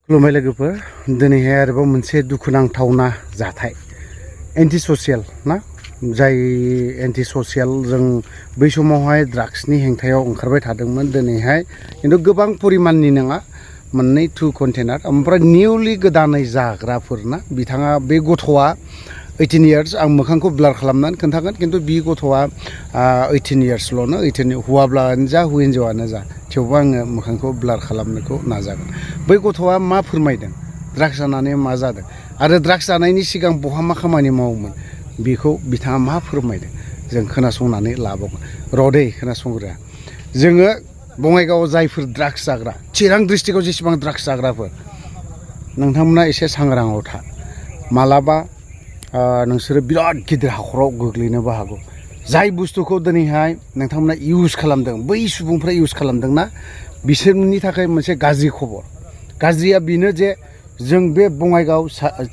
खुलुमबाय लोगोफोर दिनैहाय आरोबाव मोनसे दुखुनांथावना जाथाय एन्टि ससियेल ना जाय एन्टि ससियेल जों बै समावहाय ड्राग्सनि हेंथायाव ओंखारबाय थादोंमोन दिनैहाय खिन्थु गोबां परिमाननि नङा मोननै 2 कन्टेनार ओमफ्राय निउलि गोदानै जाग्राफोर ना बिथाङा बे गथ'आ 18 इयार्स आं मोखांखौ ब्लार खालामनानै खोन्थागोन खिन्थु बि गथ'आ 18 इयार्सल'नो 18 हौवाब्लानो जा हिन्जावानो जा थेवबो आङो मोखांखौ ब्लार खालामनोखौ नाजागोन बै गथ'आ मा फोरमायदों ड्राग्स जानानै मा जादों आरो ड्राग्स जानायनि सिगां बहा मा खामानि मावोमोन बेखौ बिथाङा मा फोरमायदों जों खोनासंनानै लाबावगोन र'दै खोनासंग्रा जोङो बङाइगावआव जायफोर ड्राग्स जाग्रा चिरां डिस्ट्रिक्टआव जेसेबां ड्राग्स जाग्राफोर नोंथांमोना एसे सांग्राङाव था मालाबा नोंसोरो बिराद गिदिर हाखराव गोग्लैनोबो हागौ जाय बुस्थुखौ दिनैहाय नोंथांमोना इउज खालामदों बै सुबुंफ्रा इउज खालामदोंना बिसोरनि थाखाय मोनसे गाज्रि खबर गाज्रिया बेनो जे जों बे बङाइगाव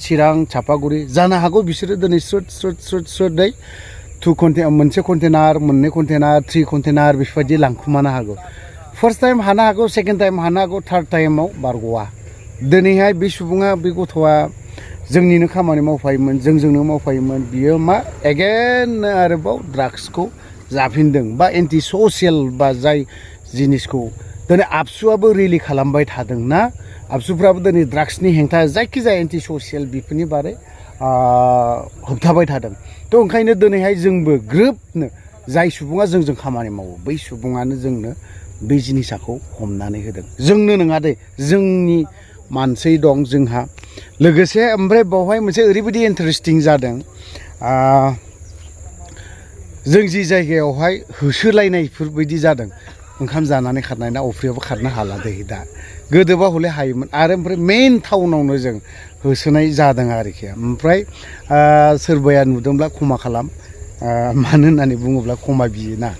चिरां चापागुरि जानो हागौ बिसोरो दिनै स्रोदै 2 कन्टेनार मोनसे कन्टेनार मोननै कन्टेनार 3 कन्टेनार बेफोरबायदि लांखुमानो हागौ फार्स्ट टाइम हानो हागौ सेकेन्ड टाइम हानो हागौ थार्ड टाइमाव बारग'वा दिनैहाय बे सुबुङा बे गथ'आ जोंनिनो खामानि मावफायोमोन जोंजोंनो मावफायोमोन बियो मा एगेन आरोबाव ड्राग्सखौ जाफिनदों बा एन्टि ससियेल बा जाय जिनिसखौ दिनै आबसुआबो रिलि खालामबाय थादोंना आबसुफ्राबो दिनै ड्राग्सनि हेंथा जायखिजाया एन्टि ससियेल बेफोरनि बारै होबथाबाय थादों थ' ओंखायनो दिनैहाय जोंबो ग्रोबनो जाय सुबुङा जोंजों खामानि मावो बै सुबुङानो जोंनो बे जिनिसखौ हमनानै होदों जोंनो नङा दे जोंनि मानसि दं जोंहा लोगोसे ओमफ्राय बावहाय मोनसे ओरैबायदि इन्टारेस्टिं जादों जों जि जायगायावहाय होसोलायनायफोरबायदि जादों ओंखाम जानानै खारनाय ना अफ्रियाबो खारनो हाला दै दा गोदोबा हले हायोमोन आरो ओमफ्राय मेइन टाउनावनो जों होसोनाय जादों आरोखि ओमफ्राय सोरबाया नुदोंब्ला क्षमा खालाम मानो होननानै बुङोब्ला क्षमा बियोना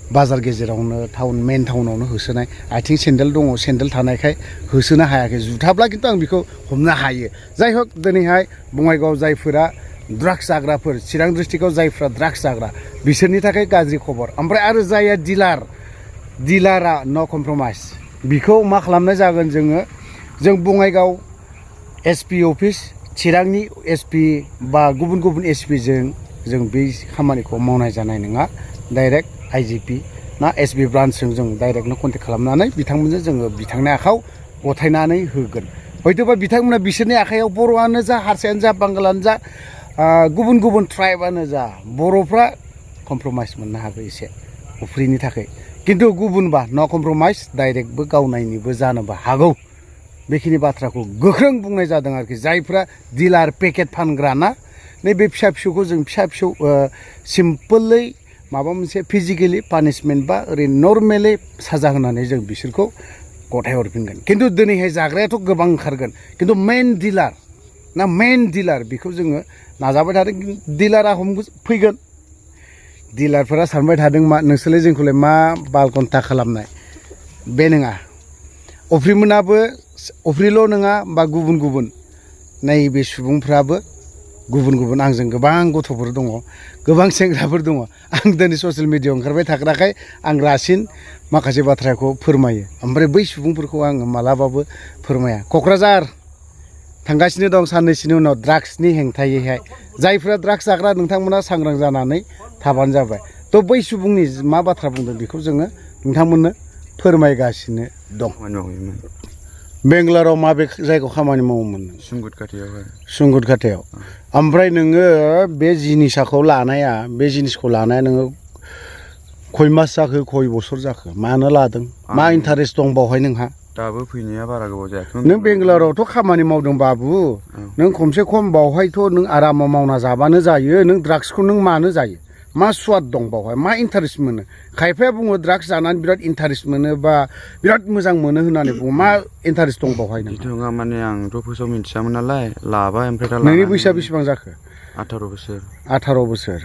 बाजार गेजेरावनो टाउन मेइन टाउनावनो होसोनाय आथिं सेन्देल दङ सेन्देल थानायखाय होसोनो हायाखै जुथाब्ला खिन्थु आं बेखौ हमनो हायो जाय हक दिनैहाय बङाइगाव जायफोरा ड्राग्स जाग्राफोर चिरां डिस्ट्रिक्टआव जायफोरा ड्राग्स जाग्रा बिसोरनि थाखाय गाज्रि खबर ओमफ्राय आरो जायहा डिलारा नो कमप्रमाइस बिखौ मा खालामनाय जागोन जों बङाइगाव एसपि अफिस चिरांनि एसपि बा गुबुन एसपि जों बे खामानिखौ मावनाय जानाय नङा डाइरेक्ट आइजिपि ना एसबि ब्रान्चजों जों डाइरेक्टनो कन्टेक्ट खालामनानै बिथांमोनजों जोङो बिथांनि आखायाव गथायनानै होगोन हयथ'बा बिथांमोना बिसोरनि आखायाव बर'आनो जा हारसायानो जा बांगालानो जा गुबुन ट्राइबानो जा बर'फ्रा कमप्रमाइस मोननो हागौ एसे उफ्रिनि थाखाय खिन्थु गुबुनबा नो कमप्रमाइस डाइरेक्टबो गावनायनिबो जानोबो हागौ बेखिनि बाथ्राखौ गोख्रों बुंनाय जादों आरोखि जायफ्रा डिलार पेकेट फानग्रा ना नैबे फिसा फिसौखौ जों फिसा फिसौ सिम्पोलै माबा मोनसे फिजिकेलि पानिशमेन्ट बा ओरैनो नर्मेलि साजा होनानै जों बिसोरखौ गथायहरफिनगोन खिन्थु दिनैहाय जाग्रायाथ' गोबां ओंखारगोन खिन्थु मेइन डिलार बेखौ जोङो नाजाबाय थादों डिलारा फैगोन डिलारफोरा सानबाय थादों मा नोंसोरलाय जोंखौलाय मा बालकन्टा खालामनाय बे नङा अफ्रिल' नङा बा गुबुन नैबे सुबुंफ्राबो गुबुन आंजों गोबां गथ'फोर दङ गोबां सेंग्राफोर दङ आं दिनै ससियेल मिडियायाव ओंखारबाय थाग्राखाय आं रासिन माखासे बाथ्राखौ फोरमायो ओमफ्राय बै सुबुंफोरखौ आङो मालाबाबो फोरमाया क'क्राझार थांगासिनो दं साननैसोनि उनाव ड्राग्सनि हेंथायैहाय जायफ्रा ड्राग्स जाग्रा नोंथांमोना सांग्रां जानानै थाबानो जाबाय थ' बै सुबुंनि मा बाथ्रा बुंदों बेखौ जोङो नोंथांमोननो फोरमायगासिनो दं बेंगालराव माबे जायगायाव खामानि मावोमोन सुंगुद खाथियाव ओमफ्राय नोङो बे जिनिसखौ लानाया नोङो खय मास जाखो खय बोसोर जाखो मानो लादों मा इन्टारेस्ट दं बावहाय नोंहा दाबो फैनाया बारा गोबाव जायाखै नों बेंगालरावथ' खामानि मावदों बाबु नों खमसे खम बावहायथ' नों आरामाव मावना जाबानो जायो नों ड्राग्सखौ नों मानो जायो मा स्वाद दं बावहाय मा इन्टारेस्ट मोनो खायफाया बुङो ड्राग्स जानानै बिराद इन्टारेस्ट मोनो बा बिराद मोजां मोनो होननानै बुङो मा इन्टारेस्ट दं बावहाय नङा माने आंथ' फार्स्टआव मिथियामोन नालाय लाबाय ओमफ्राय दा नोंनि बैसोआ बेसेबां जाखो 18 बोसोर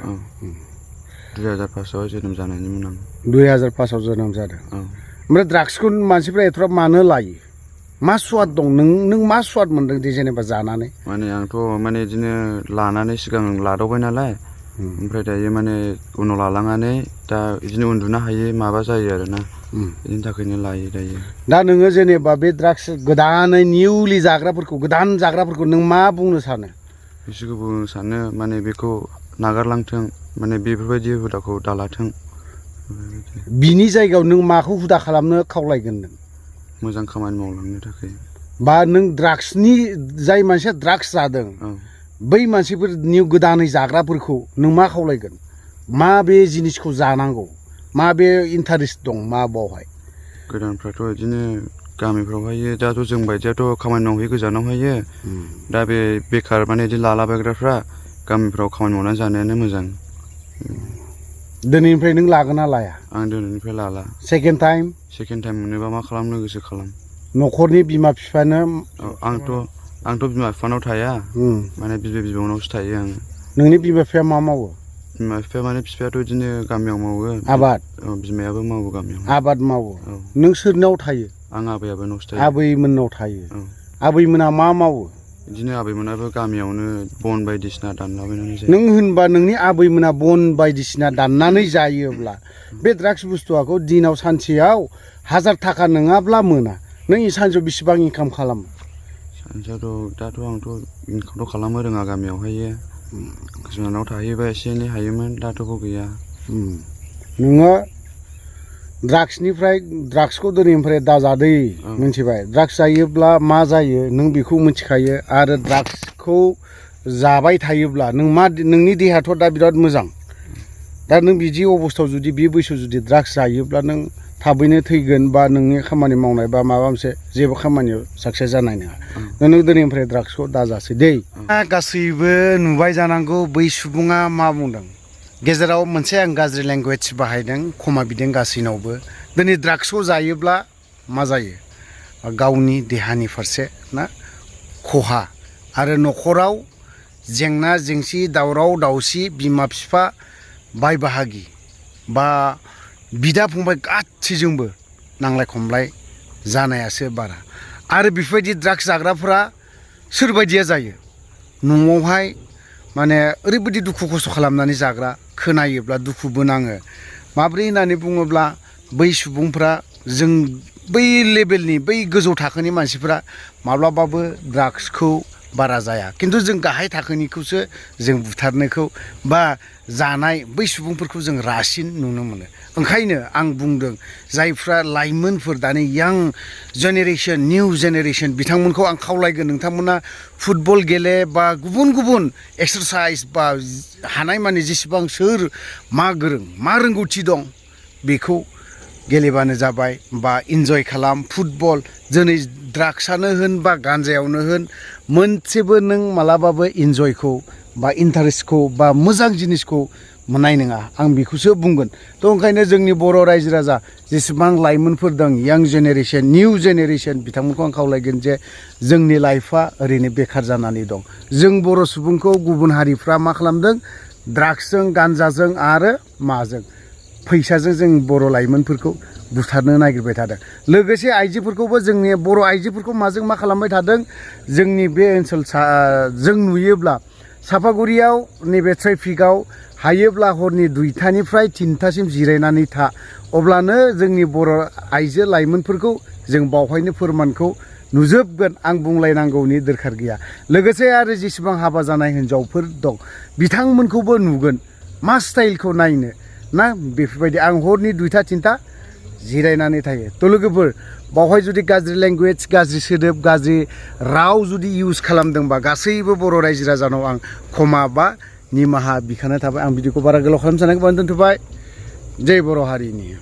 2005आव जोनोम जानायनिमोन आं 2005आव जोनोम जादों ओमफ्राय ड्राग्सखौ मानसिफ्रा एथ'बां मानो लायो मा स्वाद दं नों मा स्वाद मोनदों दे जेनेबा जानानै माने आंथ' माने बिदिनो लानानै सिगां लादावबाय नालाय ओमफ्राय दायो माने उनाव लालांनानै दा बिदिनो उन्दुनो हायै माबा जायो आरोना बिनि थाखायनो लायो दायो। दा नोङो जेनेबा बे ड्राग्स गोदानै निउलि जाग्राफोरखौ गोदान जाग्राफोरखौ नों मा बुंनो सानो? बिसोरखौ बुंनो सानो माने बेखौ नागारलांथों, माने बेफोरबायदि हुदाखौ दालाथों। बिनि जायगायाव नों माखौ हुदा खालामनो खावलायगोन नों? मोजां खामानि मावलांनो थाखाय। बा नों ड्राग्सनि जाय मानसिया ड्राग्स जादों बै मानसिफोर निउ गोदानै जाग्राफोरखौ नों मा खावलायगोन? मा बे जिनिसखौ जानांगौ? मा बे इन्टारेस्ट दं मा बावहाय? गोदानफ्राथ' बिदिनो गामिफ्रावहायो दाथ' जों बायदियाथ' खामानि मावहैयो गोजानावहायो। दा बे बेखार माने बिदि लालाबायग्राफ्रा गामिफ्राव खामानि मावनानै जानायानो मोजां। दिनैनिफ्राय नों लागोन ना लाया? आं दिनैनिफ्राय लाला। सेकेन्ड टाइम मोनोबा मा खालामनो गोसो खालाम। न'खरनि बिमा बिफानो आंथ' बिमा बिफानाव थाया, माने बिबै बिबौनावसो थायो आङो। नोंनि बिमा बिफाया मा मावो? बिमा बिफाया माने बिफायाथ' बिदिनो गामियाव मावो। आबाद? बिमायाबो मावो गामियाव। आबाद मावो। नों सोरनाव थायो? आं आबैयाबोनावसो थायो। आबैमोननाव थायो। आबैमोना मा मावो? बिदिनो आबैमोनाबो गामियावनो बन बायदिसिना दानलाबायनानै जायो। नों होनबा नोंनि आबैमोना बन बायदिसिना दाननानै जायोब्ला बे ड्राग्स बुस्थुआखौ दिनाव सानसेयाव 1000 थाखा नङाब्ला मोना। नों सानसेयाव बेसेबां इनकाम खालामो? सानसेयावथ' दाथ' आंथ' इनकामथ' खालामनो रोङा गामियावहायो। गोजानाव थाहैबा एसे एनै हायोमोन, दाथ' गैया। नोङो ड्राग्सखौ दिनैनिफ्राय दाजादै, मिथिबाय? ड्राग्स जायोब्ला मा जायो नों बेखौ मिथिखायो। आरो ड्राग्सखौ जाबाय थायोब्ला नोंनि देहायाथ' दा बिराद मोजां। दा नों बिदि अबस्थायाव जुदि बे बैसोआव जुदि ड्राग्स जायोब्ला नों थाबैनो थैगोन, बा नोंनि खामानि मावनाय बा माबा मोनसे जेबो खामानियाव साक्सेस जानाय नङा। नों दिनैनिफ्राय ड्राग्सखौ दाजासै दै। गासैबो नुबाय जानांगौ बै सुबुङा मा बुंदों। गेजेराव मोनसे आं गाज्रि लेंगुवेज बाहायदों, खमा बिदों गासैनावबो। दिनै ड्राग्सखौ जायोब्ला मा जायो? गावनि देहानि फारसे ना खहा, आरो न'खराव जेंना जेंसि, दावराव दावसि, बिमा बिफा, बाय बाहागि बा बिदा फंबाय गासैजोंबो नांलाय खमलाय जानायासो बारा। आरो बेफोरबायदि ड्राग्स जाग्राफोरा सोरबायदिया जायो? न'आवहाय माने ओरैबायदि दुखु खस्थ' खालामनानै जाग्रा, खोनायोब्ला दुखुबो नाङो। माब्रै होननानै बुङोब्ला बै सुबुंफ्रा, जों बै लेभेलनि बै गोजौ थाखोनि मानसिफ्रा माब्लाबाबो ड्राग्सखौ बारा जाया, खिन्थु जों गाहाय थाखोनिखौसो जों बुथारनायखौ बा जानाय बै सुबुंफोरखौ जों रासिन नुनो मोनो। ओंखायनो आं बुंदों, जायफ्रा लाइमोनफोर दानि यां जेनेरेसन, निउ जेनेरेसन, बिथांमोनखौ आं खावलायगोन, नोंथांमोना फुटबल गेले बा गुबुन गुबुन एक्सारसाइज बा हानायमानि जेसेबां सोर मा गोरों, मा रोंगौथि दं बेखौ गेलेबानो जाबाय, बा इन्जय खालाम। फुटबल, दिनै ड्राग्सआनो होन बा गान्जायावनो होन, मोनसेबो नों मालाबाबो इन्जयखौ बा इन्टारेस्टखौ बा मोजां जिनिसखौ मोननाय नङा, आं बेखौसो बुंगोन। थ' ओंखायनो जोंनि बर' रायजो राजा जेसेबां लाइमोनफोर दं, यां जेनेरेसन, निउ जेनेरेसन, बिथांमोनखौ आं खावलायगोन जे जोंनि लाइफआ ओरैनो बेखार जानानै दं। जों बर' सुबुंखौ गुबुन हारिफ्रा मा खालामदों? ड्राग्सजों, गान्जाजों आरो माजों? फैसाजों जों बर' लाइमोनफोरखौ बुथारनो नागिरबाय थादों। लोगोसे आइजोफोरखौबो, जोंनि बर' आइजोफोरखौ माजों मा खालामबाय थादों? जोंनि बे ओनसोल जों नुयोब्ला सापागुरियाव नैबे ट्रेफिकआव हायोब्ला हरनि 2टानिफ्राय 3टासिम जिरायनानै था, अब्लानो जोंनि बर' आइजो लाइमोनफोरखौ जों बावहायनो फोरमानखौ नुजोबगोन। आं बुंलायनांगौनि दरखार गैया। लोगोसे आरो जेसेबां हाबा जानाय हिनजावफोर दं बिथांमोनखौबो नुगोन, मा स्टाइलखौ नायनो ना बेफोरबायदि। आं हरनि 2टा 3टा जिरायनानै थायो। थ' लोगोफोर, बावहाय जुदि गाज्रि लेंगुवेज, गाज्रि सोदोब, गाज्रि राव जुदि इउज खालामदोंबा गासैबो बर' रायजो राजानाव आं क्षमा बा निमाहा बिखानाय थाबाय। आं भिडिअखौ बारा गोलाव खालामनो सानाखैमोन, दोनथ'बाय। जय बर' हारिनि।